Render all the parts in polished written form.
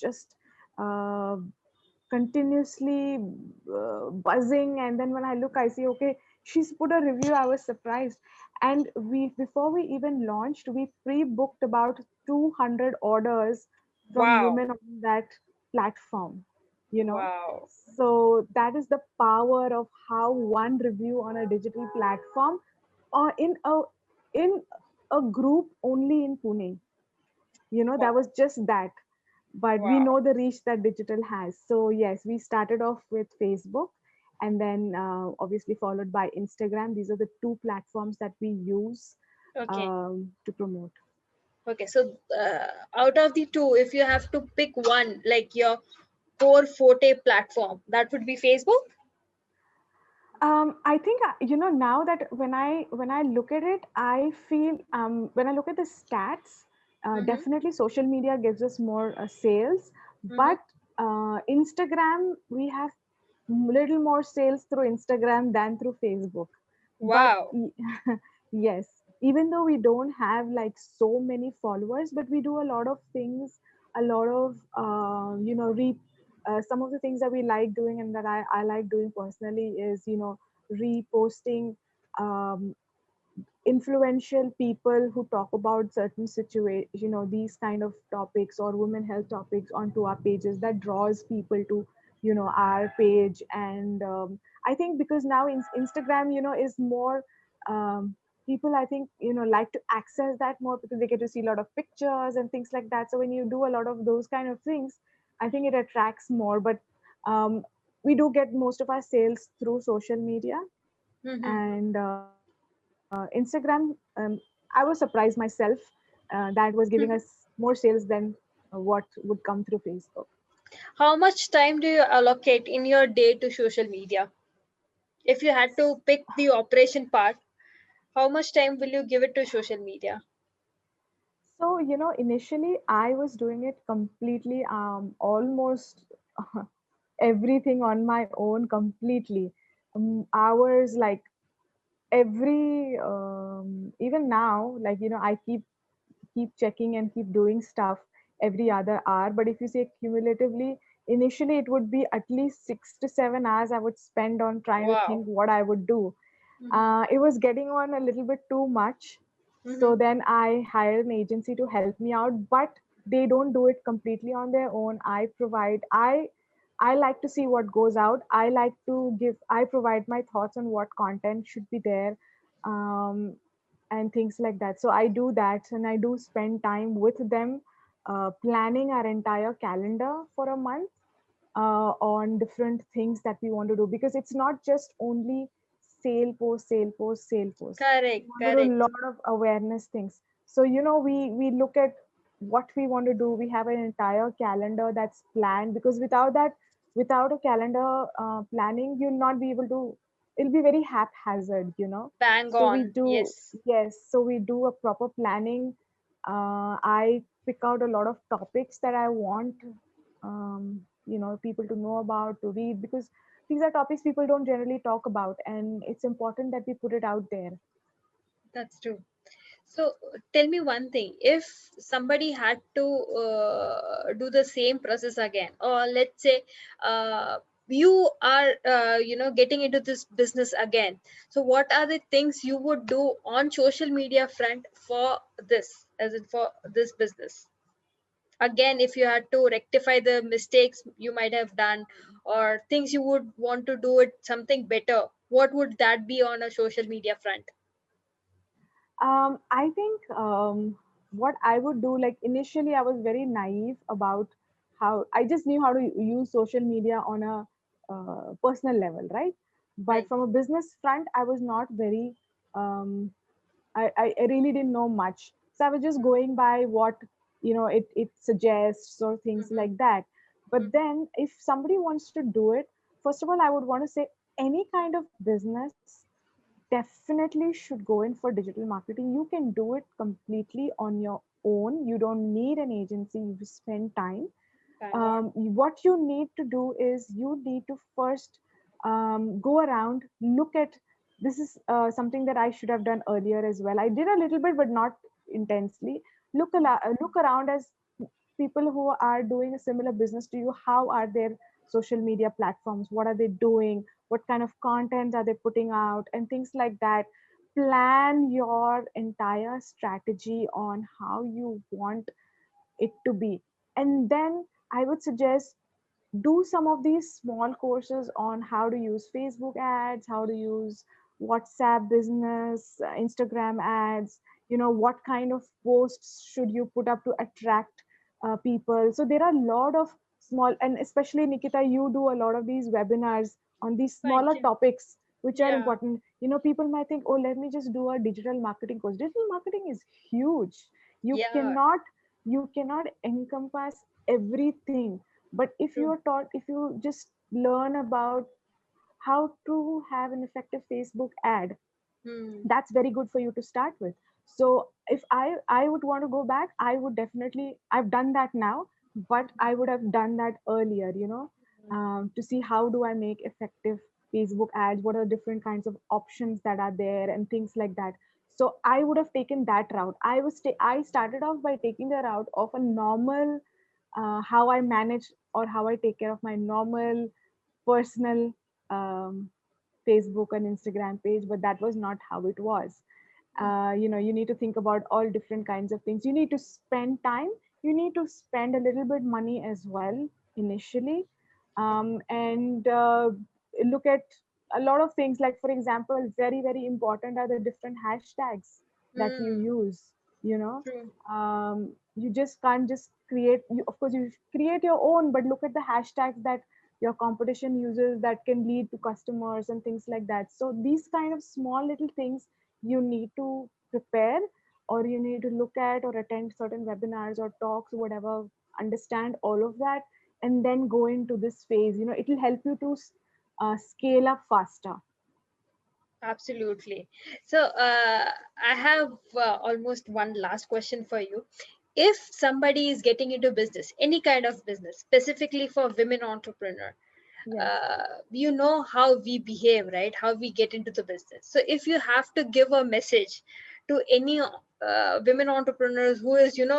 just uh, continuously buzzing. And then when I look, I see, okay, she's put a review. I was surprised. And we, before we even launched, we pre-booked about 200 orders from Wow. women on that platform, you know. Wow. So that is the power of how one review on a digital platform, or in a group only in Pune, that Wow. was just that. But we Wow. know the reach that digital has. So yes, we started off with Facebook, and then obviously followed by Instagram. These are the two platforms that we use Okay. to promote. Okay. So, out of the two, if you have to pick one, like your core forte platform, that would be Facebook. I think now that when I look at it, I feel when I look at the stats, Mm-hmm. definitely social media gives us more sales, Mm-hmm. but Instagram, we have little more sales through Instagram than through Facebook. But Wow. yes, even though we don't have like so many followers, but we do a lot of things, a lot of some of the things that we like doing and that I like doing personally is, reposting um, influential people who talk about certain situation, these kind of topics or women health topics onto our pages. That draws people to, our page. And I think because now Instagram, is more, people, I think, like to access that more because they get to see a lot of pictures and things like that. So when you do a lot of those kind of things, I think it attracts more. But um, we do get most of our sales through social media. Mm-hmm. And Instagram, I was surprised myself that was giving us more sales than what would come through Facebook. How much time do you allocate in your day to social media? If you had to pick the operation part, how much time will you give it to social media? So, initially I was doing it completely, almost everything on my own completely. Hours, like every, even now, like, I keep checking and keep doing stuff every other hour. But if you say cumulatively, initially it would be at least 6 to 7 hours I would spend on trying to think Wow. what I would do. Mm-hmm. It was getting on a little bit too much. Mm-hmm. So then I hired an agency to help me out, but they don't do it completely on their own. I like to see what goes out. I provide my thoughts on what content should be there. Um, and things like that. So I do that, and I do spend time with them, planning our entire calendar for a month, on different things that we want to do, because it's not just only sale post, sale post, sale post. We Correct. want to do a Correct. lot of awareness things. So we look at what we want to do. We have an entire calendar that's planned, because without a calendar planning, you'll not be able to. It'll be very haphazard. Bang So we on. do, Yes. yes. So we do a proper planning. I pick out a lot of topics that I want, people to know about, to read, because these are topics people don't generally talk about, and it's important that we put it out there. That's true. So, tell me one thing. If somebody had to do the same process again, or let's say you are, getting into this business again. So, what are the things you would do on social media front for this, as in for this business? Again, if you had to rectify the mistakes you might have done, or things you would want to do it something better, what would that be on a social media front? I think what I would do, like initially, I was very naive about how I just knew how to use social media on a personal level, right? But Right. from a business front, I was not very, um, I really didn't know much. So I was just going by what, it suggests or things Mm-hmm. like that. But Mm-hmm. then if somebody wants to do it, first of all, I would want to say any kind of business definitely should go in for digital marketing. You can do it completely on your own. You don't need an agency. You just spend time. Bang on. What you need to do is you need to first go around, look at, this is something that I should have done earlier as well. I did a little bit, but not intensely. Look around as people who are doing a similar business to you, how are their social media platforms, what are they doing, what kind of content are they putting out, and things like that. Plan your entire strategy on how you want it to be. And then I would suggest do some of these small courses on how to use Facebook ads, how to use WhatsApp business, Instagram ads, what kind of posts should you put up to attract people. So there are a lot of small, and especially Nikita, you do a lot of these webinars on these Thank smaller you. topics which are Yeah. important. People might think, oh, let me just do a digital marketing course. Digital marketing is huge. You Yeah. cannot you cannot encompass everything, but if True. you're taught, if you just learn about how to have an effective Facebook ad, Hmm. that's very good for you to start with. So if I would want to go back, I would definitely, I've done that now, but I would have done that earlier, to see how do I make effective Facebook ads, what are different kinds of options that are there and things like that. So I would have taken that route. I started off by taking the route of a normal, how I manage or how I take care of my normal personal um, Facebook and Instagram page, but that was not how it was. You need to think about all different kinds of things. You need to spend time. You need to spend a little bit money as well initially, and look at a lot of things. Like for example, very important are the different hashtags that you Hmm. use. You know, True. you just can't just create. You, of course, you create your own, but look at the hashtags that your competition uses that can lead to customers and things like that. So these kind of small little things you need to prepare, or you need to look at or attend certain webinars or talks, whatever, understand all of that, and then go into this phase. It will help you to scale up faster. Absolutely. So, I have almost one last question for you. If somebody is getting into business, any kind of business, specifically for women entrepreneur, Yes, you know how we behave, right? How we get into the business. So, if you have to give a message to any women entrepreneurs who is, in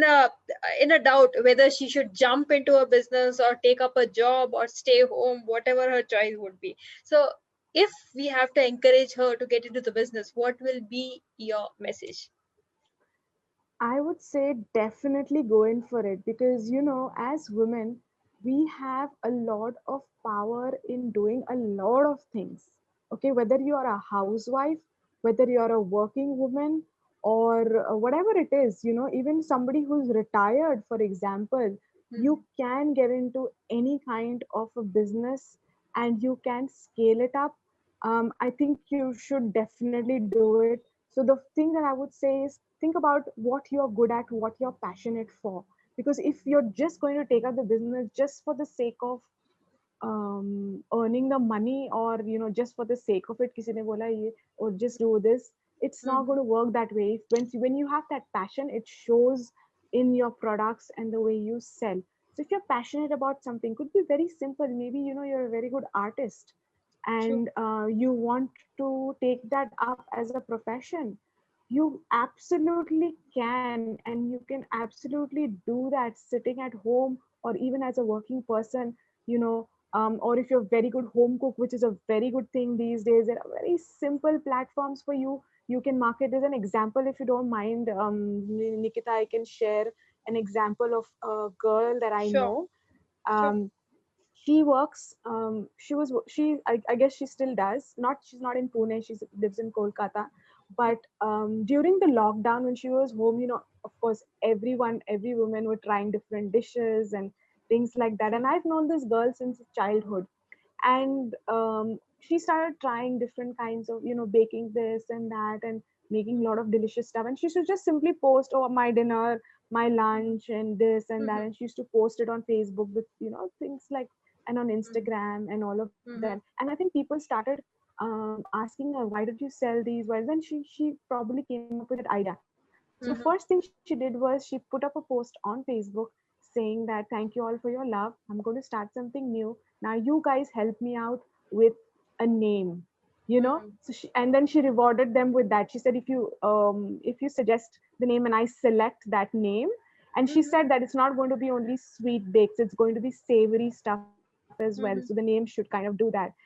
a doubt whether she should jump into a business or take up a job or stay home, whatever her choice would be. So, if we have to encourage her to get into the business, what will be your message? I would say definitely go in for it, because, as women, we have a lot of power in doing a lot of things. Okay, whether you are a housewife, whether you are a working woman, or whatever it is, even somebody who's retired, for example, Hmm. you can get into any kind of a business and you can scale it up. I think you should definitely do it. So the thing that I would say is think about what you're good at, what you're passionate for. Because if you're just going to take up the business just for the sake of earning the money, or just for the sake of it, kisi ne bola ye, or just do this, it's not Hmm. going to work that way. When you have that passion, it shows in your products and the way you sell. So if you're passionate about something, could be very simple. Maybe you're a very good artist, True. and you want to take that up as a profession. You absolutely can, and you can absolutely do that sitting at home, or even as a working person. Or if you're a very good home cook, which is a very good thing these days, there are very simple platforms for you. You can market. There's an example, if you don't mind, Nikita, I can share an example of a girl that I Sure. know. Sure. um, she works, I guess she still does, not she's not in Pune, she lives in Kolkata. But during the lockdown, when she was home, of course, every woman were trying different dishes and things like that. And True. I've known this girl since childhood. And she started trying different kinds of, baking this and that, and making a lot of delicious stuff. And she used to just simply post, oh, my dinner, my lunch, and this and that. Mm-hmm. And she used to post it on Facebook with, things like, and on Instagram and all of that. Mm-hmm. And I think people started asking her, why did you sell these? Well, then she probably came up with that idea. So Mm-hmm. first thing she did was she put up a post on Facebook saying that, thank you all for your love. I'm going to start something new. Now you guys help me out with a name. Mm-hmm. So and then she rewarded them with that. She said, if you suggest the name and I select that name, And she Mm-hmm. said that it's not going to be only sweet bakes, it's going to be savory stuff as well. So the name Mm-hmm. should kind of do that.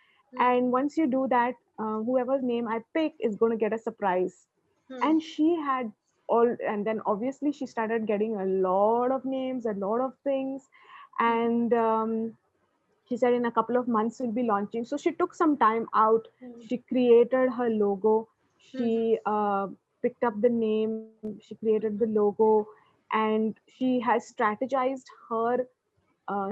And Mm-hmm. once you do that, whoever's name I pick is going to get a surprise. And she had all, and then obviously she started getting a lot of names, a lot of things. Mm-hmm. And she said in a couple of months we'll be launching. So she took some time out. She created her logo. Mm-hmm. She picked up the name. She created the logo, and she has strategized her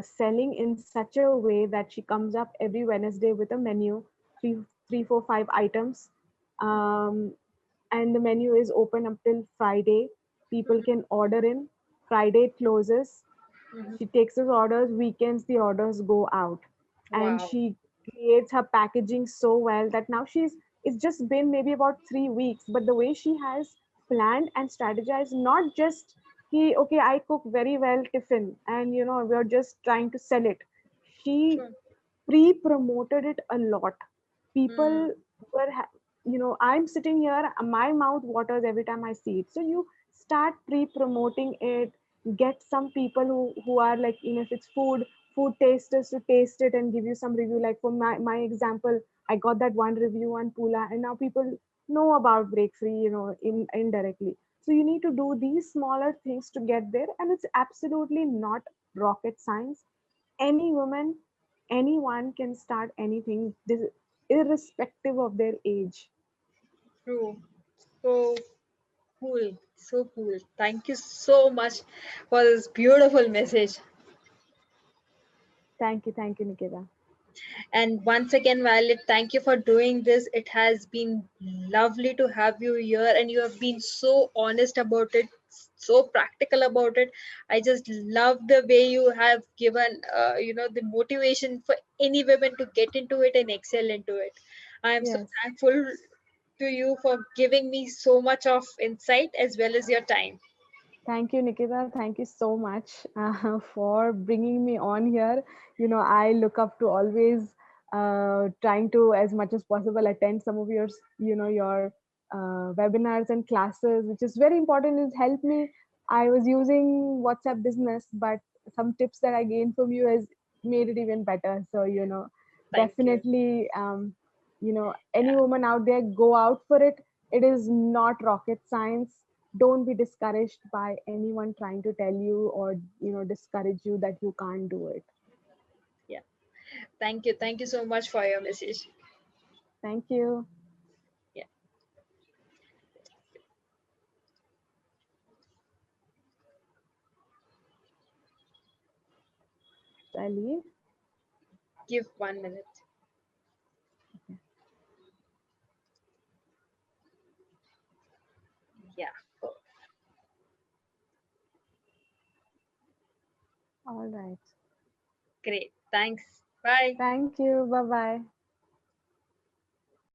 selling in such a way that she comes up every Wednesday with a menu, three, 4, 5 items. Wow. Um, and the menu is open up till Friday. People Mm-hmm. can order in. Friday it closes. Mm-hmm. She takes those orders. Weekends the orders go out, and Wow. she creates her packaging so well that now she's. It's just been maybe about 3 weeks, but the way she has planned and strategized, not just he okay, I cook very well tiffin, and we're just trying to sell it. She True. pre-promoted it a lot. Mm. People were I'm sitting here, my mouth waters every time I see it. So you start pre-promoting it, get some people who are like, if it's food tasters to taste it and give you some review. Like for my example, I got that one review on Pula, and now people know about Break Free, indirectly. So you need to do these smaller things to get there, and it's absolutely not rocket science. Any woman, anyone can start anything, irrespective of their age. True. So cool. So cool. Thank you so much for this beautiful message. Thank you, Nikita. And once again, Violet, thank you for doing this. It has been lovely to have you here, and you have been so honest about it, so practical about it. I just love the way you have given, the motivation for any women to get into it and excel into it. I am so Yes. thankful to you for giving me so much of insight as well as your time. Thank you, Nikita. Thank you so much for bringing me on here. I look up to always trying to, as much as possible, attend some of your webinars and classes, which is very important. It's helped me. I was using WhatsApp Business, but some tips that I gained from you has made it even better. So, Thank you. definitely, any Yeah. woman out there, go out for it. It is not rocket science. Don't be discouraged by anyone trying to tell you or discourage you that you can't do it. Yeah. Thank you. Thank you so much for your message. Thank you. Yeah. Shall I leave? Give 1 minute. Yeah. All right. Great. Thanks. Bye. Thank you. Bye bye.